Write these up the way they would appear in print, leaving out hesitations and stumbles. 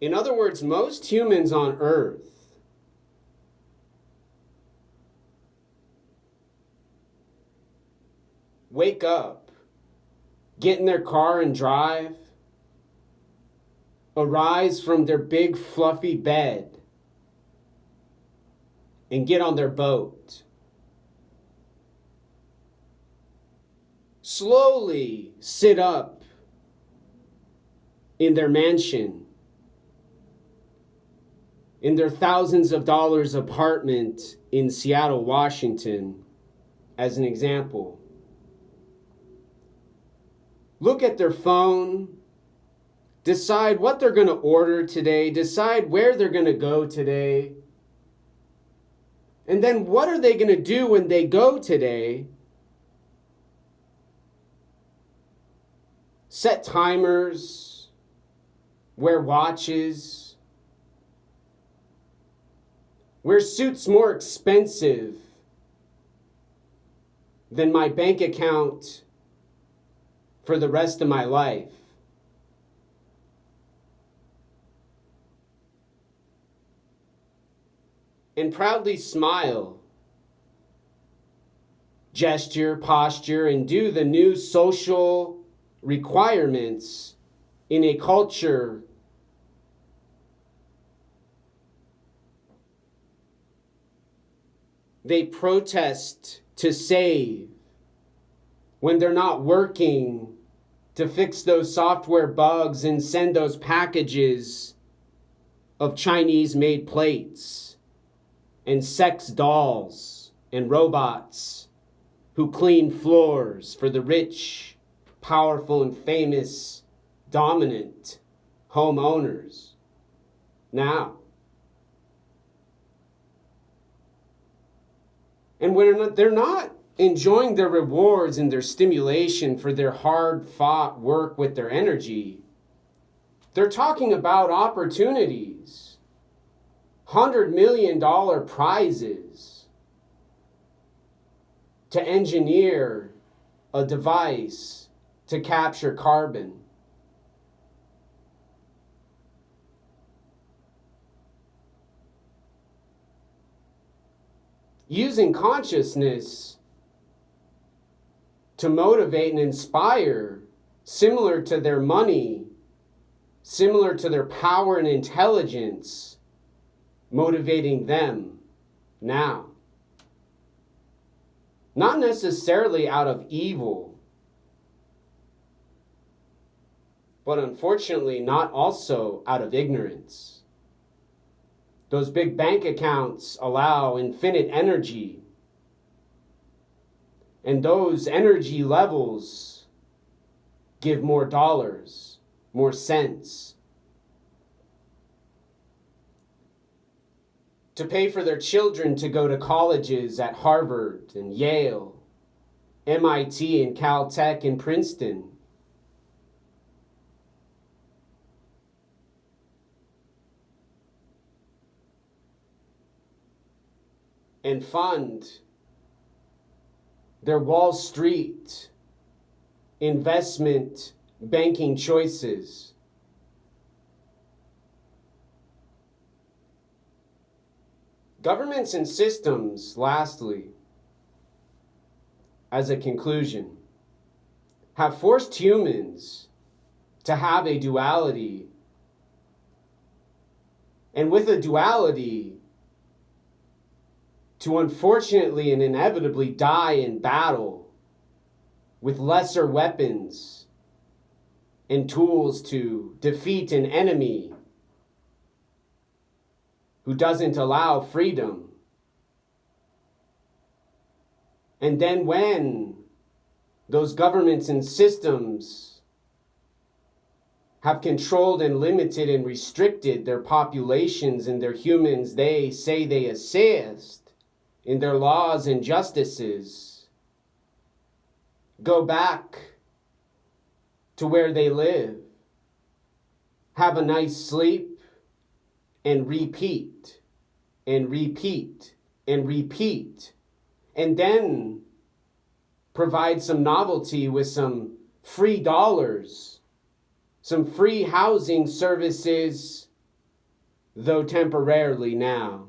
In other words, most humans on Earth wake up, get in their car and drive, arise from their big fluffy bed, and get on their boat. Slowly sit up in their mansion, in their thousands of dollars apartment in Seattle, Washington, as an example. Look at their phone, decide what they're going to order today, decide where they're going to go today, and then what are they going to do when they go today? Set timers, wear watches, wear suits more expensive than my bank account for the rest of my life. And proudly smile, gesture, posture, and do the new social requirements in a culture they protest to save when they're not working to fix those software bugs and send those packages of Chinese-made plates and sex dolls and robots who clean floors for the rich, powerful, and famous, dominant homeowners. Now, and when they're not enjoying their rewards and their stimulation for their hard-fought work with their energy, they're talking about opportunities, $100 million prizes to engineer a device to capture carbon. Using consciousness to motivate and inspire, similar to their money, similar to their power and intelligence, motivating them now. Not necessarily out of evil, but unfortunately not also out of ignorance. Those big bank accounts allow infinite energy, and those energy levels give more dollars, more cents, to pay for their children to go to colleges at Harvard and Yale, MIT and Caltech and Princeton. And fund their Wall Street investment banking choices. Governments and systems, lastly, as a conclusion, have forced humans to have a duality. And with a duality, to unfortunately and inevitably die in battle with lesser weapons and tools to defeat an enemy who doesn't allow freedom. And then when those governments and systems have controlled and limited and restricted their populations and their humans they say they assist in their laws and justices, go back to where they live, have a nice sleep, and repeat, and repeat, and repeat, and then provide some novelty with some free dollars, some free housing services though temporarily now.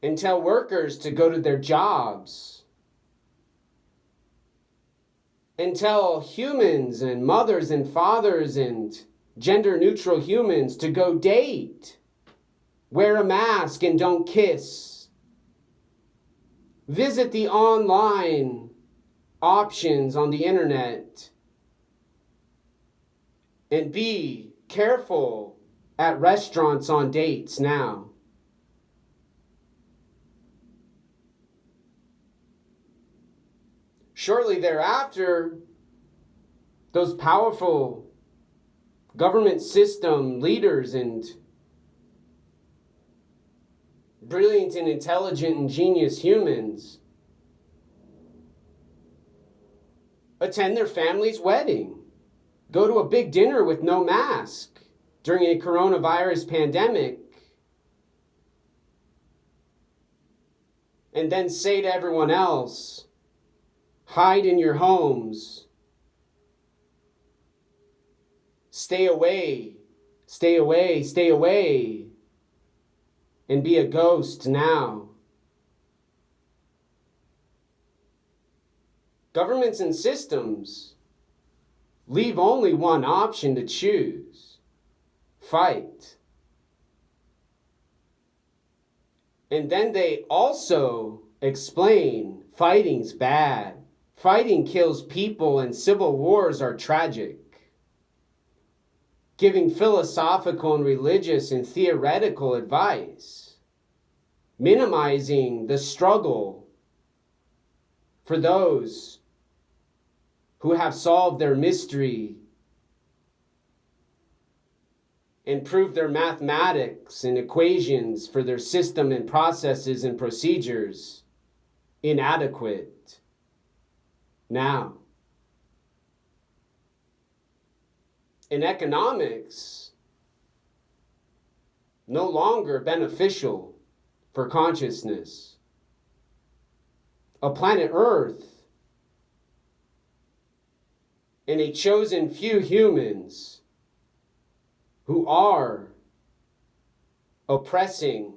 And tell workers to go to their jobs. And tell humans and mothers and fathers and gender-neutral humans to go date. Wear a mask and don't kiss. Visit the online options on the internet. And be careful at restaurants on dates now. Shortly thereafter, those powerful government system leaders and brilliant and intelligent and genius humans attend their family's wedding, go to a big dinner with no mask during a coronavirus pandemic, and then say to everyone else, hide in your homes, stay away, stay away, stay away, and be a ghost now. Governments and systems leave only one option to choose: fight. And then they also explain fighting's bad. Fighting kills people and civil wars are tragic. Giving philosophical and religious and theoretical advice. Minimizing the struggle for those who have solved their mystery and proved their mathematics and equations for their system and processes and procedures inadequate. Now, in economics, no longer beneficial for consciousness. A planet Earth and a chosen few humans who are oppressing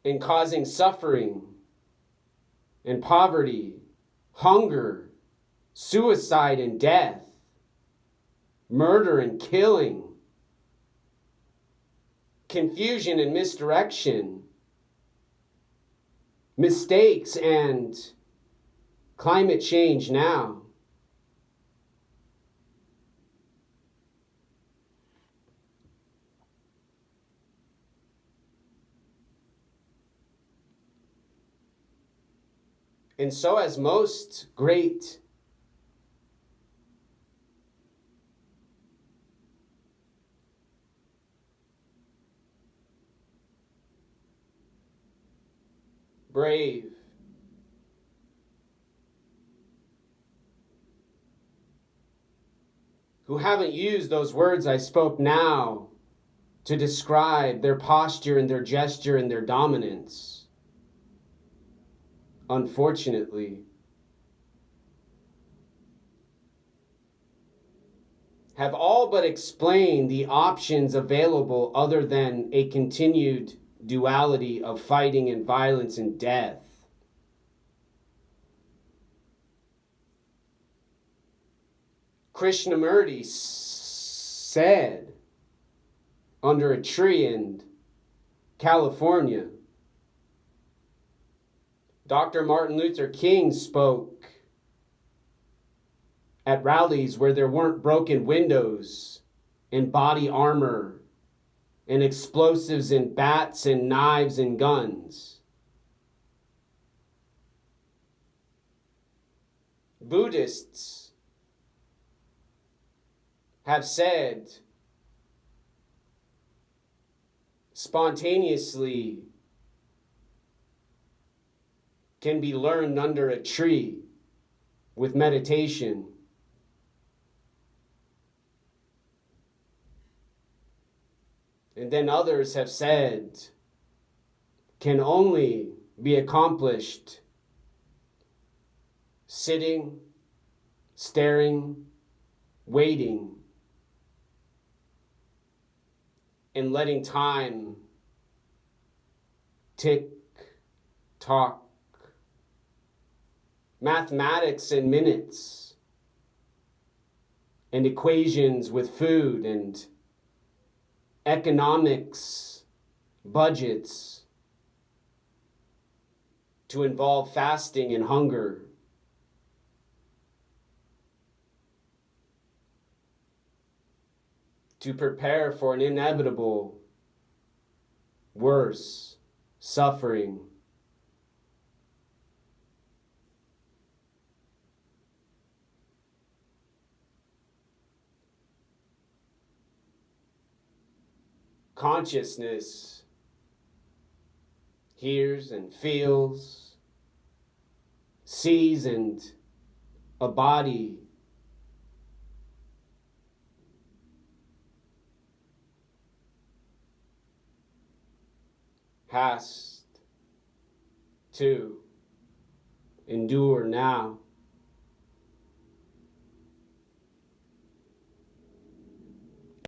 and causing suffering and poverty, hunger, suicide and death, murder and killing, confusion and misdirection, mistakes and climate change now. And so, as most great brave who haven't used those words I spoke now to describe their posture and their gesture and their dominance, unfortunately, have all but explained the options available other than a continued duality of fighting and violence and death. Krishnamurti said under a tree in California, Dr. Martin Luther King spoke at rallies where there weren't broken windows and body armor and explosives and bats and knives and guns. Buddhists have said spontaneously can be learned under a tree with meditation. And then others have said can only be accomplished sitting staring, waiting, and letting time tick, tock, mathematics and minutes, and equations with food and economics, budgets, to involve fasting and hunger. To prepare for an inevitable, worse suffering. Consciousness hears and feels, sees and a body has to endure now.